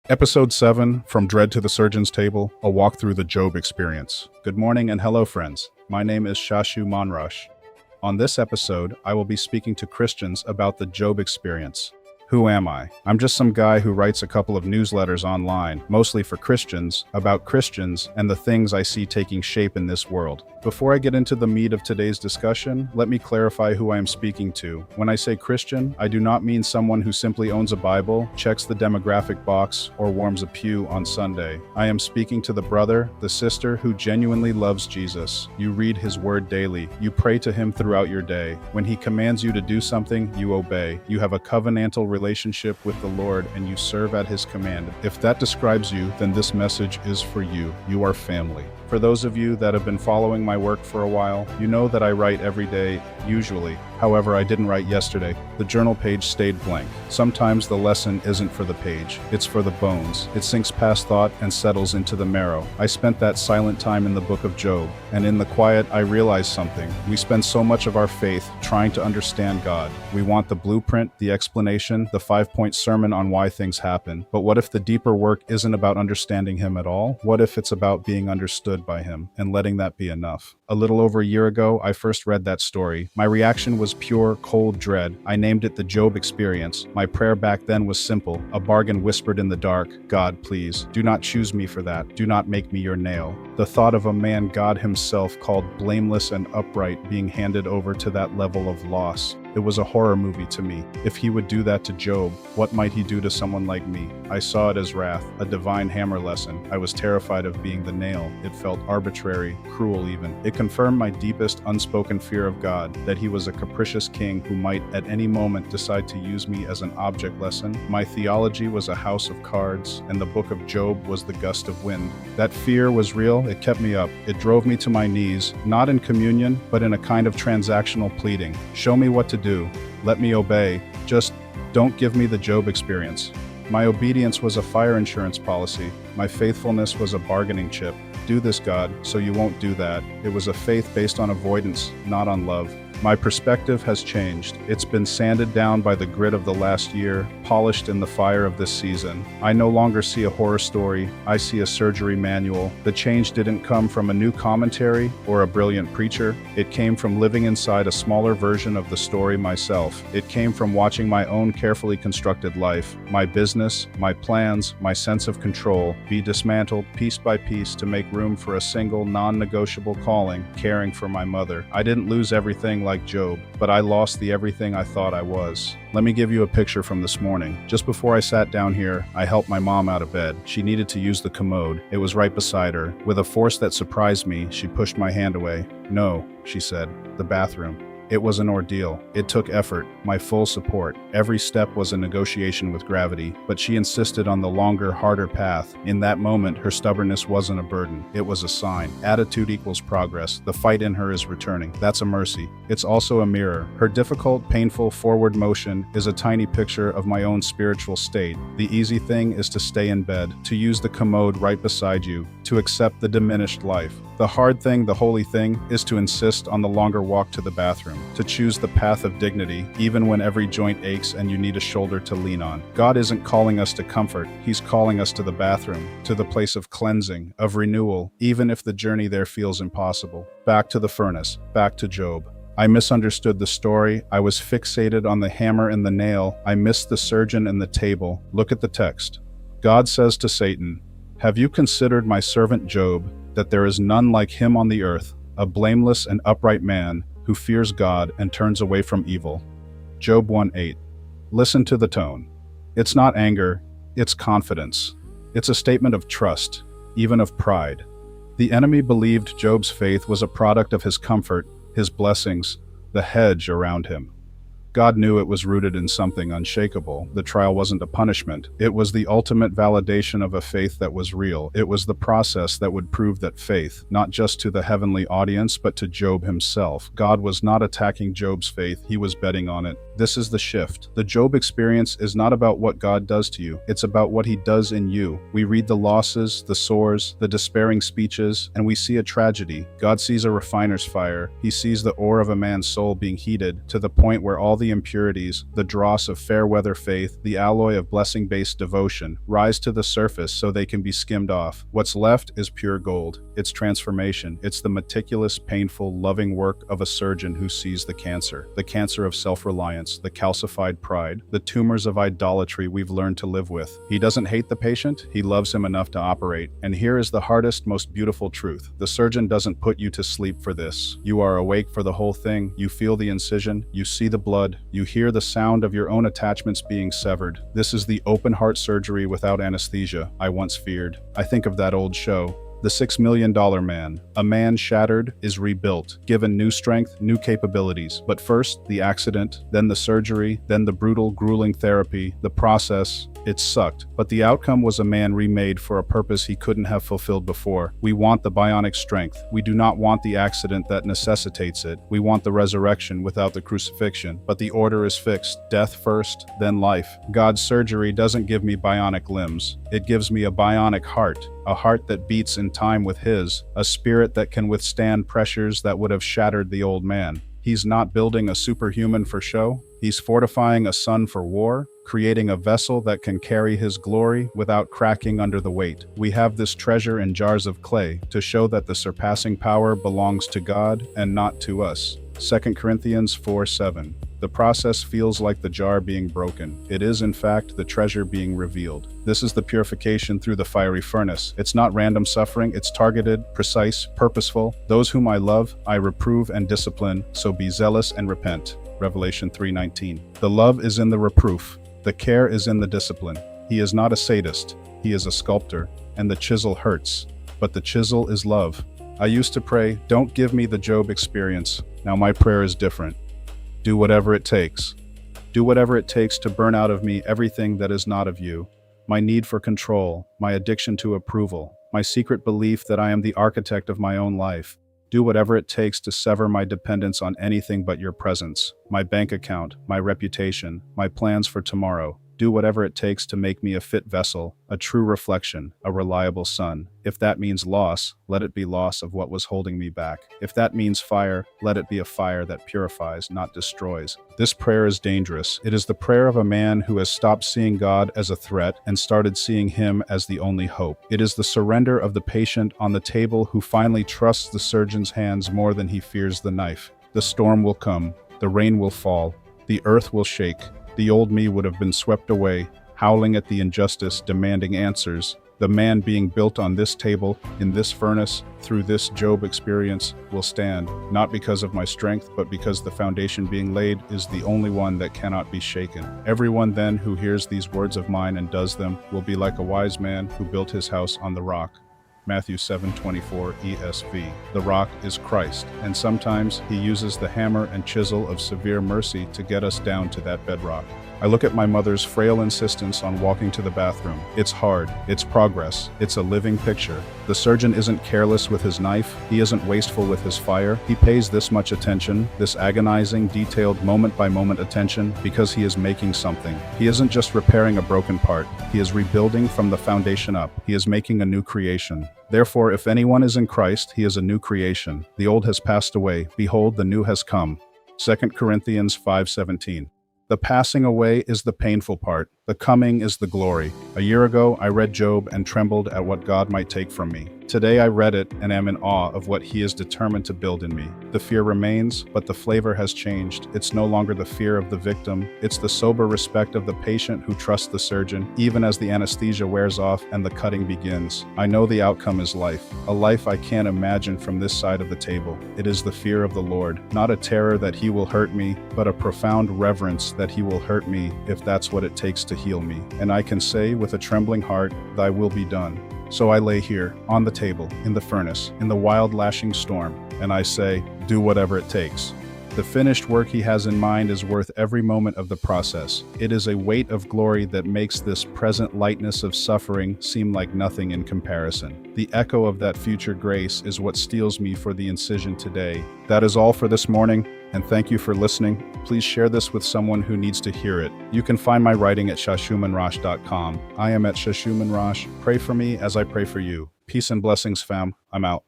Episode 7, From Dread to the Surgeon's Table, a walk through the Job experience. Good morning and hello friends. My name is Shashue Monrauch. On this episode, I will be speaking to Christians about the Job experience. Who am I? I'm just some guy who writes a couple of newsletters online, mostly for Christians, about Christians and the things I see taking shape in this world. Before I get into the meat of today's discussion, let me clarify who I am speaking to. When I say Christian, I do not mean someone who simply owns a Bible, checks the demographic box, or warms a pew on Sunday. I am speaking to the brother, the sister who genuinely loves Jesus. You read his word daily. You pray to him throughout your day. When he commands you to do something, you obey. You have a covenantal relationship with the Lord and you serve at his command. If that describes you, then this message is for you. You are family. For those of you that have been following my work for a while, you know that I write every day, usually. However, I didn't write yesterday. The journal page stayed blank. Sometimes the lesson isn't for the page, it's for the bones. It sinks past thought and settles into the marrow. I spent that silent time in the book of Job, and in the quiet I realized something. We spend so much of our faith trying to understand God. We want the blueprint, the explanation, the 5-point sermon on why things happen. But what if the deeper work isn't about understanding him at all? What if it's about being understood by him and letting that be enough? A little over a year ago, I first read that story. My reaction was pure, cold dread. I named it the Job experience. My prayer back then was simple, a bargain whispered in the dark. God, please, do not choose me for that. Do not make me your nail. The thought of a man God himself called blameless and upright being handed over to that level of loss. It was a horror movie to me. If he would do that to Job, what might he do to someone like me? I saw it as wrath, a divine hammer lesson. I was terrified of being the nail. It felt arbitrary, cruel even. It confirmed my deepest unspoken fear of God, that he was a capricious king who might at any moment decide to use me as an object lesson. My theology was a house of cards, and the book of Job was the gust of wind. That fear was real. It kept me up. It drove me to my knees, not in communion, but in a kind of transactional pleading. Show me what to do. Let me obey. Just don't give me the Job experience. My obedience was a fire insurance policy. My faithfulness was a bargaining chip. Do this, God, so you won't do that. It was a faith based on avoidance, not on love. My perspective has changed. It's been sanded down by the grit of the last year, polished in the fire of this season. I no longer see a horror story. I see a surgery manual. The change didn't come from a new commentary or a brilliant preacher. It came from living inside a smaller version of the story myself. It came from watching my own carefully constructed life, my business, my plans, my sense of control, be dismantled piece by piece to make room for a single non-negotiable calling, caring for my mother. I didn't lose everything like Job, but I lost the everything I thought I was. Let me give you a picture from this morning. Just before I sat down here, I helped my mom out of bed. She needed to use the commode. It was right beside her. With a force that surprised me, she pushed my hand away. "No," she said, "the bathroom." It was an ordeal. It took effort, my full support. Every step was a negotiation with gravity, but she insisted on the longer, harder path. In that moment, her stubbornness wasn't a burden. It was a sign. Attitude equals progress. The fight in her is returning. That's a mercy. It's also a mirror. Her difficult, painful forward motion is a tiny picture of my own spiritual state. The easy thing is to stay in bed, to use the commode right beside you, to accept the diminished life. The hard thing, the holy thing, is to insist on the longer walk to the bathroom, to choose the path of dignity, even when every joint aches and you need a shoulder to lean on. God isn't calling us to comfort, he's calling us to the bathroom, to the place of cleansing, of renewal, even if the journey there feels impossible. Back to the furnace, back to Job. I misunderstood the story. I was fixated on the hammer and the nail. I missed the surgeon and the table. Look at the text. God says to Satan, "Have you considered my servant Job, that there is none like him on the earth, a blameless and upright man who fears God and turns away from evil?" Job 1:8. Listen to the tone. It's not anger, it's confidence. It's a statement of trust, even of pride. The enemy believed Job's faith was a product of his comfort, his blessings, the hedge around him. God knew it was rooted in something unshakable. The trial wasn't a punishment. It was the ultimate validation of a faith that was real. It was the process that would prove that faith, not just to the heavenly audience, but to Job himself. God was not attacking Job's faith, he was betting on it. This is the shift. The Job experience is not about what God does to you. It's about what he does in you. We read the losses, the sores, the despairing speeches, and we see a tragedy. God sees a refiner's fire. He sees the ore of a man's soul being heated to the point where all the the impurities, the dross of fair-weather faith, the alloy of blessing-based devotion, rise to the surface so they can be skimmed off. What's left is pure gold. It's transformation. It's the meticulous, painful, loving work of a surgeon who sees the cancer of self-reliance, the calcified pride, the tumors of idolatry we've learned to live with. He doesn't hate the patient, he loves him enough to operate. And here is the hardest, most beautiful truth. The surgeon doesn't put you to sleep for this. You are awake for the whole thing. You feel the incision, you see the blood, you hear the sound of your own attachments being severed. This is the open heart surgery without anesthesia I once feared. I think of that old show, The $6 Million Man. A man shattered is rebuilt, given new strength, new capabilities. But first, the accident, then the surgery, then the brutal, grueling therapy, the process. It sucked, but the outcome was a man remade for a purpose he couldn't have fulfilled before. We want the bionic strength. We do not want the accident that necessitates it. We want the resurrection without the crucifixion. But the order is fixed. Death first, then life. God's surgery doesn't give me bionic limbs. It gives me a bionic heart. A heart that beats in time with his. A spirit that can withstand pressures that would have shattered the old man. He's not building a superhuman for show. He's fortifying a son for war, creating a vessel that can carry his glory without cracking under the weight. We have this treasure in jars of clay to show that the surpassing power belongs to God and not to us. 2 Corinthians 4:7. The process feels like the jar being broken. It is, in fact, the treasure being revealed. This is the purification through the fiery furnace. It's not random suffering, it's targeted, precise, purposeful. Those whom I love, I reprove and discipline, so be zealous and repent. Revelation 3:19. The love is in the reproof. The care is in the discipline. He is not a sadist. He is a sculptor, and the chisel hurts. But the chisel is love. I used to pray, don't give me the Job experience. Now my prayer is different. Do whatever it takes. Do whatever it takes to burn out of me everything that is not of you. My need for control, my addiction to approval, my secret belief that I am the architect of my own life. Do whatever it takes to sever my dependence on anything but your presence, my bank account, my reputation, my plans for tomorrow. Do whatever it takes to make me a fit vessel, a true reflection, a reliable son. If that means loss, let it be loss of what was holding me back. If that means fire, let it be a fire that purifies, not destroys. This prayer is dangerous. It is the prayer of a man who has stopped seeing God as a threat and started seeing him as the only hope. It is the surrender of the patient on the table who finally trusts the surgeon's hands more than he fears the knife. The storm will come, the rain will fall, the earth will shake. The old me would have been swept away, howling at the injustice, demanding answers. The man being built on this table, in this furnace, through this Job experience, will stand, not because of my strength, but because the foundation being laid is the only one that cannot be shaken. Everyone then who hears these words of mine and does them will be like a wise man who built his house on the rock. Matthew 7:24 ESV. The rock is Christ, and sometimes he uses the hammer and chisel of severe mercy to get us down to that bedrock. I look at my mother's frail insistence on walking to the bathroom. It's hard, it's progress, it's a living picture. The surgeon isn't careless with his knife, he isn't wasteful with his fire. He pays this much attention, this agonizing, detailed, moment-by-moment attention, because he is making something. He isn't just repairing a broken part, he is rebuilding from the foundation up. He is making a new creation. Therefore, if anyone is in Christ, he is a new creation. The old has passed away, behold, the new has come. 2 Corinthians 5:17. The passing away is the painful part. The coming is the glory. A year ago, I read Job and trembled at what God might take from me. Today I read it and am in awe of what he is determined to build in me. The fear remains, but the flavor has changed. It's no longer the fear of the victim. It's the sober respect of the patient who trusts the surgeon, even as the anesthesia wears off and the cutting begins. I know the outcome is life, a life I can't imagine from this side of the table. It is the fear of the Lord, not a terror that he will hurt me, but a profound reverence that he will hurt me if that's what it takes to heal me. And I can say with a trembling heart, thy will be done. So I lay here, on the table, in the furnace, in the wild lashing storm, and I say, do whatever it takes. The finished work he has in mind is worth every moment of the process. It is a weight of glory that makes this present lightness of suffering seem like nothing in comparison. The echo of that future grace is what steels me for the incision today. That is all for this morning, and thank you for listening. Please share this with someone who needs to hear it. You can find my writing at shashuemonrauch.com. I am at Shashue Monrauch. Pray for me as I pray for you. Peace and blessings, fam. I'm out.